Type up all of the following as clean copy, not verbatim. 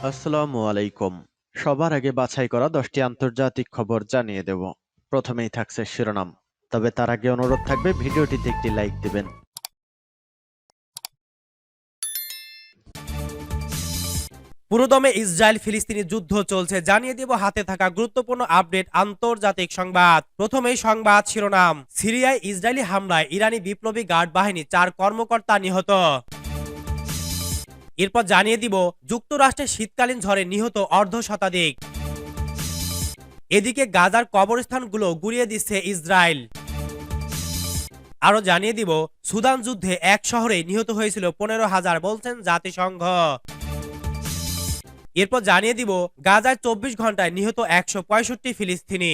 আসসালামু আলাইকুম। সবার আগে বাছাই করা 10টি আন্তর্জাতিক খবর জানিয়ে দেব। প্রথমেই থাকছে শিরোনাম। তবে তার আগে অনুরোধ থাকবে ভিডিওটিতে একটি লাইক দিবেন। পুরোদমে ইসরায়েল ফিলিস্তিনি যুদ্ধ চলছে, জানিয়ে দেব হাতে থাকা গুরুত্বপূর্ণ আপডেট আন্তর্জাতিক সংবাদ। প্রথমেই সংবাদ শিরোনাম, সিরিয়ায় ইসরায়েলি হামলায় ইরানি বিপ্লবী গার্ড বাহিনী 4 কর্মকর্তা নিহত। এরপর জানিয়ে দিব যুক্তরাষ্ট্রের শীতকালীন ঝড়ে নিহত অর্ধ শতাধিক। এদিকে গাজার কবরস্থানগুলো গুড়িয়ে দিচ্ছে ইসরায়েল। আরো জানিয়ে দিব সুদান যুদ্ধে এক শহরে নিহত হয়েছিল 15,000 বলছেন জাতিসংঘ। এরপর জানিয়ে দিব গাজায় 24 ঘন্টায় নিহত 165 ফিলিস্তিনি।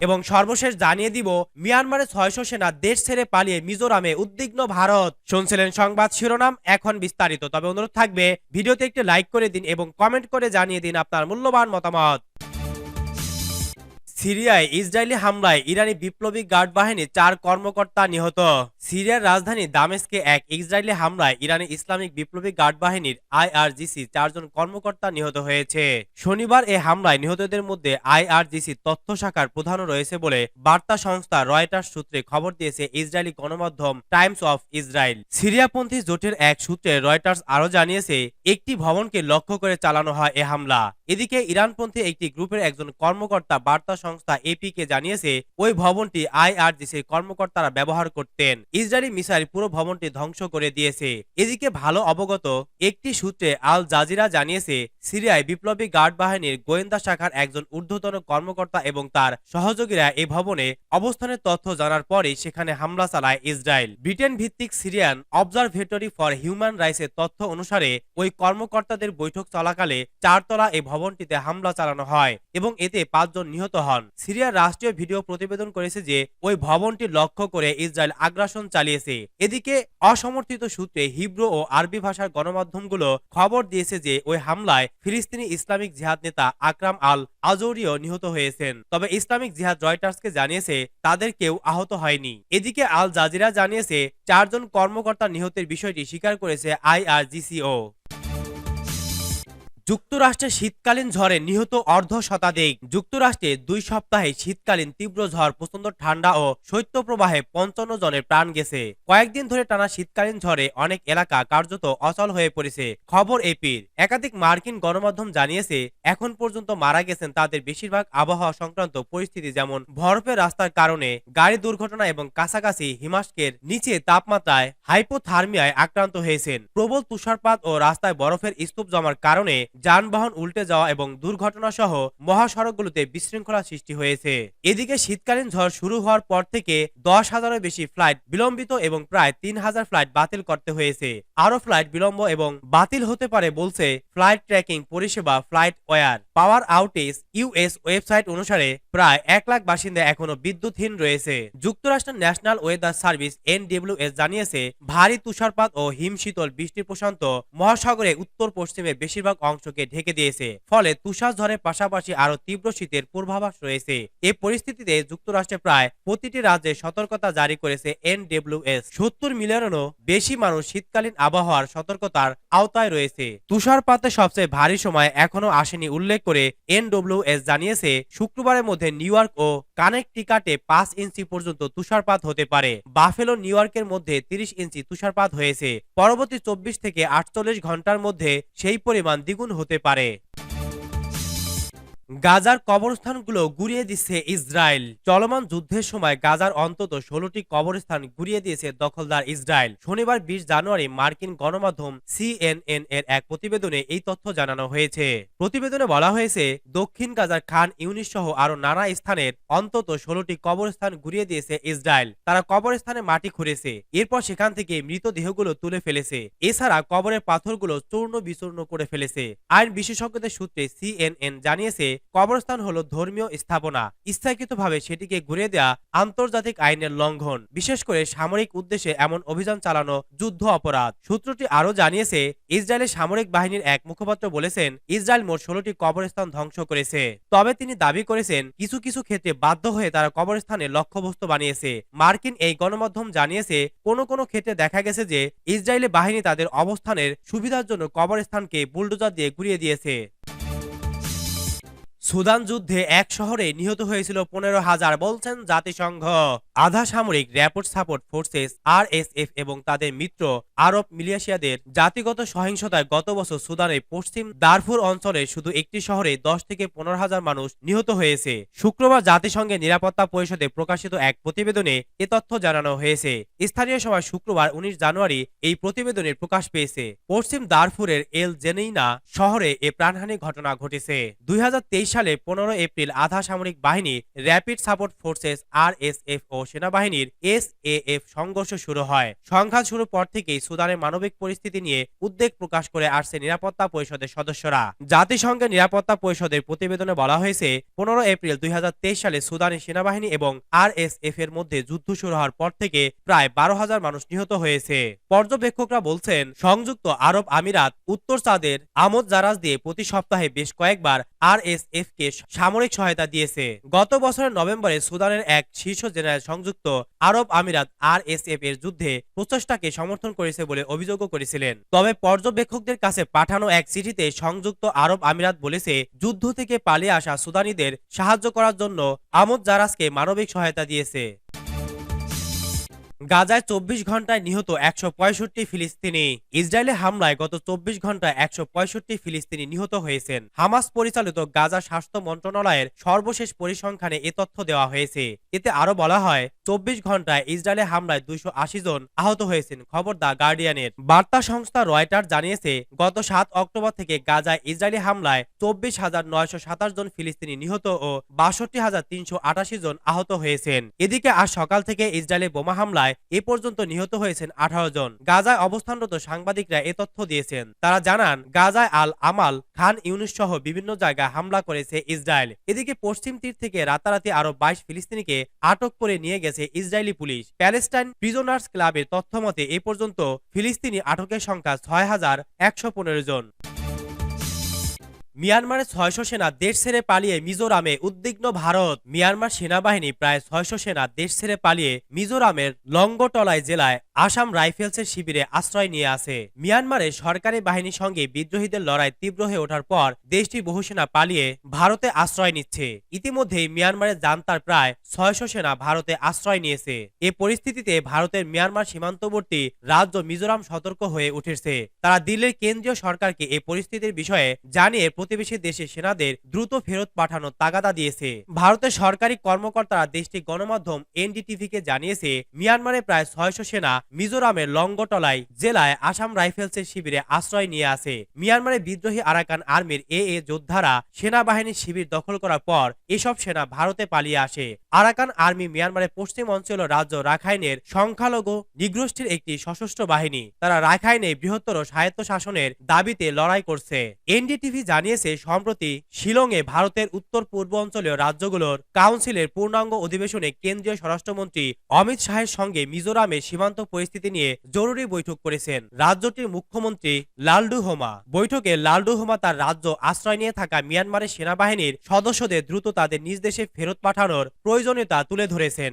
এবং সর্বশেষ জানিয়ে দিব মিয়ানমারের 600 সেনা দেশ ছেড়ে পালিয়ে মিজোরামে উদ্বিগ্ন ভারত। শুনছিলেন সংবাদ শিরোনাম, এখন বিস্তারিত। তবে অনুরোধ থাকবে ভিডিওতে একটি লাইক করে দিন এবং কমেন্ট করে জানিয়ে দিন আপনার মূল্যবান মতামত। সিরিয়ায় ইসরায়েলি হামলায় ইরানি বিপ্লবী গার্ড বাহিনীর 4 কর্মকর্তা নিহত। সিরিয়ার রাজধানী দামেস্কে এক ইসরায়েলি হামলায় ইরানি ইসলামিক বিপ্লবী গার্ড বাহিনীর আইআরজিসি 4 জন কর্মকর্তা নিহত হয়েছে। শনিবার এই হামলায় নিহতদের মধ্যে আইআরজিসি তথ্য শাখার প্রধানও রয়েছে বলে বার্তা সংস্থা রয়টার্স সূত্রে খবর দিয়েছে ইসরায়েলি গণমাধ্যম টাইমস অফ ইসরায়েল। সিরিয়াপন্থী জোটের এক সূত্রে রয়টার্স আরও জানিয়েছে একটি ভবনকে লক্ষ্য করে চালানো হয় এ হামলা। এদিকে ইরানপন্থী একটি গ্রুপের একজন কর্মকর্তা বার্তা সংস্থা এপি কে জানিয়েছে ওই ভবনটি আইআরজিসির কর্মকর্তারা ব্যবহার করতেন। ইসরায়েলি মিসাইল পুরো ভবনটি ধ্বংস করে দিয়েছে। এদিকে ভালো অবগত একটি সূত্রে আল জাজিরা জানিয়েছে সিরিয়ায় বিপ্লবী গার্ড বাহিনীর গোয়েন্দা শাখার একজন ঊর্ধ্বতন কর্মকর্তা এবং তার সহযোগীরা এই ভবনে অবস্থানের তথ্য জানার পরে সেখানে হামলা চালায় ইসরায়েল। ব্রিটেন ভিত্তিক সিরিয়ান অবজারভেটরি ফর হিউম্যান রাইটসের তথ্য অনুসারে ওই কর্মকর্তাদের বৈঠক চলাকালে 4 তলা এই ভবনটিতে হামলা চালানো হয় এবং এতে 5 জন নিহত হন। সিরিয়ার রাষ্ট্রীয় ভিডিও প্রতিবেদন করেছে যে ওই ভবনটি লক্ষ্য করে ইসরায়েল আগ্রাসন চালিয়েছে। এদিকে অসমর্থিত সূত্রে হিব্রু ও আরবি ভাষার গণমাধ্যমগুলো খবর দিয়েছে যে ওই হামলায় ফিলিস্তিনি ইসলামিক জিহাদ নেতা আকরাম আল আজৌরিও নিহত হয়েছেন। তবে ইসলামিক জিহাদ রয়টার্সকে জানিয়েছে তাদের কেউ আহত হয়নি। এদিকে আল জাজিরা জানিয়েছে 4 জন কর্মকর্তা নিহতের বিষয়টি স্বীকার করেছে আইআরজিসিও। যুক্তরাষ্ট্রের শীতকালীন ঝড়ে নিহত অর্ধ শতাধিক। যুক্তরাষ্ট্রে 2 সপ্তাহে শীতকালীন তীব্র ঝড়, প্রচন্ড ঠান্ডা ও শৈত্যপ্রবাহে 55 জনের প্রাণ গেছে। কয়েকদিন ধরে টানা শীতকালীন ঝড়ে অনেক এলাকা কার্যত অচল হয়ে পড়েছে। খবর এপির। একাধিক মার্কিন গণমাধ্যম জানিয়েছে এখন পর্যন্ত মারা গেছেন তাদের বেশিরভাগ আবহাওয়া সংক্রান্ত পরিস্থিতি, যেমন বরফের রাস্তার কারণে গাড়ি দুর্ঘটনা এবং কাছাকাছি হিমাস্কের নিচে তাপমাত্রায় হাইপোথার্মিয়ায় আক্রান্ত হয়েছেন। প্রবল তুষারপাত ও রাস্তায় বরফের স্তূপ জমার কারণে যানবাহন উল্টে যাওয়া এবং দুর্ঘটনা সহ মহাসড়কগুলোতে বিশৃঙ্খলা সৃষ্টি হয়েছে। এদিকে শীতকালীন ঝড় শুরু হওয়ার পর থেকে 10,000-এর বেশি ফ্লাইট বিলম্বিত এবং প্রায় 3,000 ফ্লাইট বাতিল করতে হয়েছে। আরো ফ্লাইট বিলম্ব এবং বাতিল হতে পারে বলছে ফ্লাইট ট্র্যাকিং পরিষেবা ফ্লাইট ওয়্যার। পাওয়ার আউটেজ ইউএস ওয়েবসাইট অনুসারে প্রায় 1 লাখ বাসিন্দা এখনো বিদ্যুৎহীন রয়েছে। যুক্তরাষ্ট্রের ন্যাশনাল ওয়েদার সার্ভিস এনডব্লিউএস জানিয়েছে ভারী তুষারপাত ও হিমশীতল বৃষ্টি প্রশান্ত মহাসাগরে উত্তর পশ্চিমে বেশিরভাগ অংশকে ঢেকে দিয়েছে, ফলে তুষারঝড়ের পাশাপাশি আরো তীব্র শীতের পূর্বাভাস রয়েছে। এই পরিস্থিতিতে যুক্তরাষ্ট্রে প্রায় প্রতিটি রাজ্যে সতর্কতা জারি করেছে এনডব্লিউএস। 70 মিলিয়নেরও বেশি মানুষ শীতকালীন আবহাওয়ার সতর্কতার আওতায় রয়েছে। তুষারপাতের সবচেয়ে ভারী সময় এখনো আসেনি উল্লেখ করে এনডব্লিউএস জানিয়েছে শুক্রবারের মধ্যে নিউ ইয়র্ক ও কানেকটিকাটে 5 ইঞ্চি পর্যন্ত তুষারপাত হতে পারে। বাফেলো নিউ ইয়র্কের মধ্যে 30 ইঞ্চি তুষারপাত হয়েছে। পরবর্তী 24 থেকে 48 ঘন্টার মধ্যে সেই পরিমাণ দ্বিগুণ হতে পারে। গাজার কবরস্থানগুলো গুড়িয়ে দিচ্ছে ইসরায়েল। চলমান যুদ্ধের সময় গাজার অন্তত 16টি কবরস্থান গুড়িয়ে দিয়েছে দখলদার ইসরায়েল। শনিবার 20 জানুয়ারি মার্কিন গণমাধ্যম সিএনএন এর এক প্রতিবেদনে এই তথ্য জানানো হয়েছে। প্রতিবেদনে বলা হয়েছে দক্ষিণ গাজার খান ইউনিস সহ আরো নানা স্থানের অন্তত 16টি কবরস্থান গুড়িয়ে দিয়েছে ইসরায়েল। তারা কবরস্থানে মাটি খুঁড়েছে, এরপর সেখান থেকে মৃতদেহগুলো তুলে ফেলেছে। এছাড়া কবরের পাথরগুলো চূর্ণ বিচূর্ণ করে ফেলেছে। আইন বিশেষজ্ঞদের সূত্রে সিএনএন জানিয়েছে কবরস্থান হলো ধর্মীয় স্থাপনা, ইচ্ছাকৃতভাবে সেটিকে ঘুরিয়ে দেয়া আন্তর্জাতিক আইনের লঙ্ঘন, বিশেষ করে সামরিক উদ্দেশ্যে এমন অভিযান চালানো যুদ্ধ অপরাধ। সূত্রটি আরও জানিয়েছে, ইসরায়েলের সামরিক বাহিনীর এক মুখপাত্র বলেছেন, ইসরায়েল মোট 16টি কবরস্থান ধ্বংস করেছে। তবে তিনি দাবি করেছেন, কিছু কিছু ক্ষেত্রে বাধ্য হয়ে তারা কবরস্থানে লক্ষ্যবস্তু বানিয়েছে। মার্কিন এই গণমাধ্যম জানিয়েছে, কোনো কোনো ক্ষেত্রে দেখা গেছে যে ইসরায়েলি বাহিনী তাদের অবস্থানের সুবিধার জন্য কবরস্থানকে বুলডোজার দিয়ে ঘুরিয়ে দিয়েছে। সুদান যুদ্ধে এক শহরে নিহত হয়েছিল 15,000 বলছেন জাতিসংঘ। আধা সামরিক র্যাপিড সাপোর্ট ফোর্সেস আরএসএফ এবং তাদের মিত্র আরব মিলিশিয়াদের জাতিগত সহিংসতায় গত বছর সুদানের পশ্চিম দারফুর অঞ্চলে শুধু একটি শহরে 10 থেকে 15,000 মানুষ নিহত হয়েছে। শুক্রবার জাতিসংঘের নিরাপত্তা পরিষদে প্রকাশিত এক প্রতিবেদনে এ তথ্য জানানো হয়েছে। স্থানীয় সময় শুক্রবার 19 জানুয়ারি এই প্রতিবেদনের প্রকাশ পেয়েছে। পশ্চিম দারফুরের এল জেনেইনা শহরে এ প্রাণহানি ঘটনা ঘটেছে। 2023 সালে 15 এপ্রিল আধা সামরিক বাহিনী র্যাপিড সাপোর্ট ফোর্সেস আরএসএফ ও সেনাবাহিনীর এসএএফ সংঘর্ষ শুরু হয়। সংঘাত শুরুর পর থেকেই সুদানের মানবিক পরিস্থিতি নিয়ে উদ্বেগ প্রকাশ করে আসছে নিরাপত্তা পরিষদের সদস্যরা। জাতিসংঘের নিরাপত্তা পরিষদের প্রতিবেদনে বলা হয়েছে, 15 এপ্রিল 2023 সালে সুদানের সেনাবাহিনী এবং আরএসএফ এর মধ্যে যুদ্ধ শুরু হওয়ার পর থেকে প্রায় 12,000 মানুষ নিহত হয়েছে। পর্যবেক্ষকরা বলছেন, সংযুক্ত আরব আমিরাত উত্তর চাঁদের আমোদ জারাজ দিয়ে প্রতি সপ্তাহে বেশ কয়েকবার আরএসএফ কে সামরিক সহায়তা দিয়েছে। গত বছরের নভেম্বরে সুদানের এক শীর্ষ জেনারেল সংযুক্ত আরব আমিরাত আরএসএফ এর যুদ্ধে প্রচেষ্টাকে সমর্থন করেছে বলে অভিযোগও করেছিলেন। তবে পর্যবেক্ষকদের কাছে পাঠানো এক চিঠিতে সংযুক্ত আরব আমিরাত বলেছে, যুদ্ধ থেকে পালিয়ে আসা সুদানিদের সাহায্য করার জন্য আমোদ জারাজকে মানবিক সহায়তা দিয়েছে। গাজায় 24 ঘন্টায় নিহত 165 ফিলিস্তিনি। ইসরায়েলে হামলায় গত 24 ঘন্টায় 165 ফিলিস্তিনি নিহত হয়েছেন। হামাস পরিচালিত গাজা স্বাস্থ্য মন্ত্রণালয়ের সর্বশেষ পরিসংখ্যানে এ তথ্য দেওয়া হয়েছে। এতে আরো বলা হয়, 24 ঘন্টায় ইসরায়েলে হামলায় 280 জন আহত হয়েছেন। খবর দ্য গার্ডিয়ানের। বার্তা সংস্থা রয়টার্স জানিয়েছে, গত 7 অক্টোবর থেকে গাজায় ইসরায়েলি হামলায় 24,927 জন ফিলিস্তিনি নিহত ও 62,388 জন আহত হয়েছেন। এদিকে আজ সকাল থেকে ইসরায়েলে বোমা হামলায় এ পর্যন্ত নিহত হয়েছেন 18 জন। গাজায় অবস্থানরত সাংবাদিকরা এ তথ্য দিয়েছেন। তারা জানান, গাজায় আল আমাল, খান ইউনুস সহ বিভিন্ন জায়গায় হামলা করেছে ইসরায়েল। এদিকে পশ্চিম তীর থেকে রাতারাতি আরো 22 ফিলিস্তিনিকে আটক করে নিয়ে গেছে ইসরায়েলি পুলিশ। প্যালেস্টাইন প্রিজনার্স ক্লাবের তথ্যমতে এ পর্যন্ত ফিলিস্তিনি আটকের সংখ্যা 6,115 জন। মিয়ানমারের 600 সেনা দেশ ছেড়ে পালিয়ে মিজোরামে উদ্বিগ্ন ভারত। মিয়ানমার সেনাবাহিনী প্রায় 600 সেনা দেশ ছেড়ে পালিয়ে মিজোরামের লঙ্গটলাই জেলায় আসাম রাইফেলসের শিবিরে আশ্রয় নিয়ে আছে। মিয়ানমারের সরকারি বাহিনীর সঙ্গে বিদ্রোহীদের লড়াই তীব্র হয়ে ওঠার পর দেশটির বহু সেনা পালিয়ে ভারতে আশ্রয় নিচ্ছে। ইতিমধ্যেই মিয়ানমারের জান্তার প্রায় 600 সেনা ভারতে আশ্রয় নিয়েছে। এ পরিস্থিতিতে ভারতের মিয়ানমার সীমান্তবর্তী রাজ্য মিজোরাম সতর্ক হয়ে উঠেছে। তারা দিল্লির কেন্দ্রীয় সরকারকে এ পরিস্থিতির বিষয়ে জানিয়ে প্রতিবেশী দেশে সেনাদের দ্রুত ফেরত পাঠানোর তাগাদা দিয়েছে। ভারতের সরকারি কর্মকর্তারা দেশটির গণমাধ্যম এনডিটিভিকে জানিয়েছে, মিয়ানমারে প্রায় 600 সেনা মিজোরামের লঙ্গটলাই জেলায় আসাম রাইফেলসের শিবিরে আশ্রয় নিয়ে আছে। মিয়ানমারের বিদ্রোহী আরাকান আর্মির এ যোদ্ধারা সেনাবাহিনীর শিবির দখল করার পর এসব সেনা ভারতে পালিয়ে আসে। আরাকান আর্মি মিয়ানমারের পশ্চিম অঞ্চল রাজ্য রাখাইনের সংখ্যালঘু নিগোষ্ঠীর একটি সশস্ত্র বাহিনী। তারা রাখাইনে বৃহত্তর স্বায়ত্তশাসনের দাবিতে লড়াই করছে। এনডিটিভি জানিয়েছে, সম্প্রতি শিলংয়ে ভারতের উত্তর পূর্ব অঞ্চলীয় রাজ্যগুলোর কাউন্সিলের পূর্ণাঙ্গ অধিবেশনে কেন্দ্রীয় স্বরাষ্ট্রমন্ত্রী অমিত শাহের সঙ্গে মিজোরামে সীমান্ত পরিস্থিতি নিয়ে জরুরি বৈঠক করেছেন রাজ্যটির মুখ্যমন্ত্রী লালডুহোমা। বৈঠকে লালডুহোমা তার রাজ্য আশ্রয় নিয়ে থাকা মিয়ানমারের সেনাবাহিনীর সদস্যদের দ্রুত তাদের নিজ দেশে ফেরত পাঠানোর প্রয়োজনীয়তা তুলে ধরেছেন।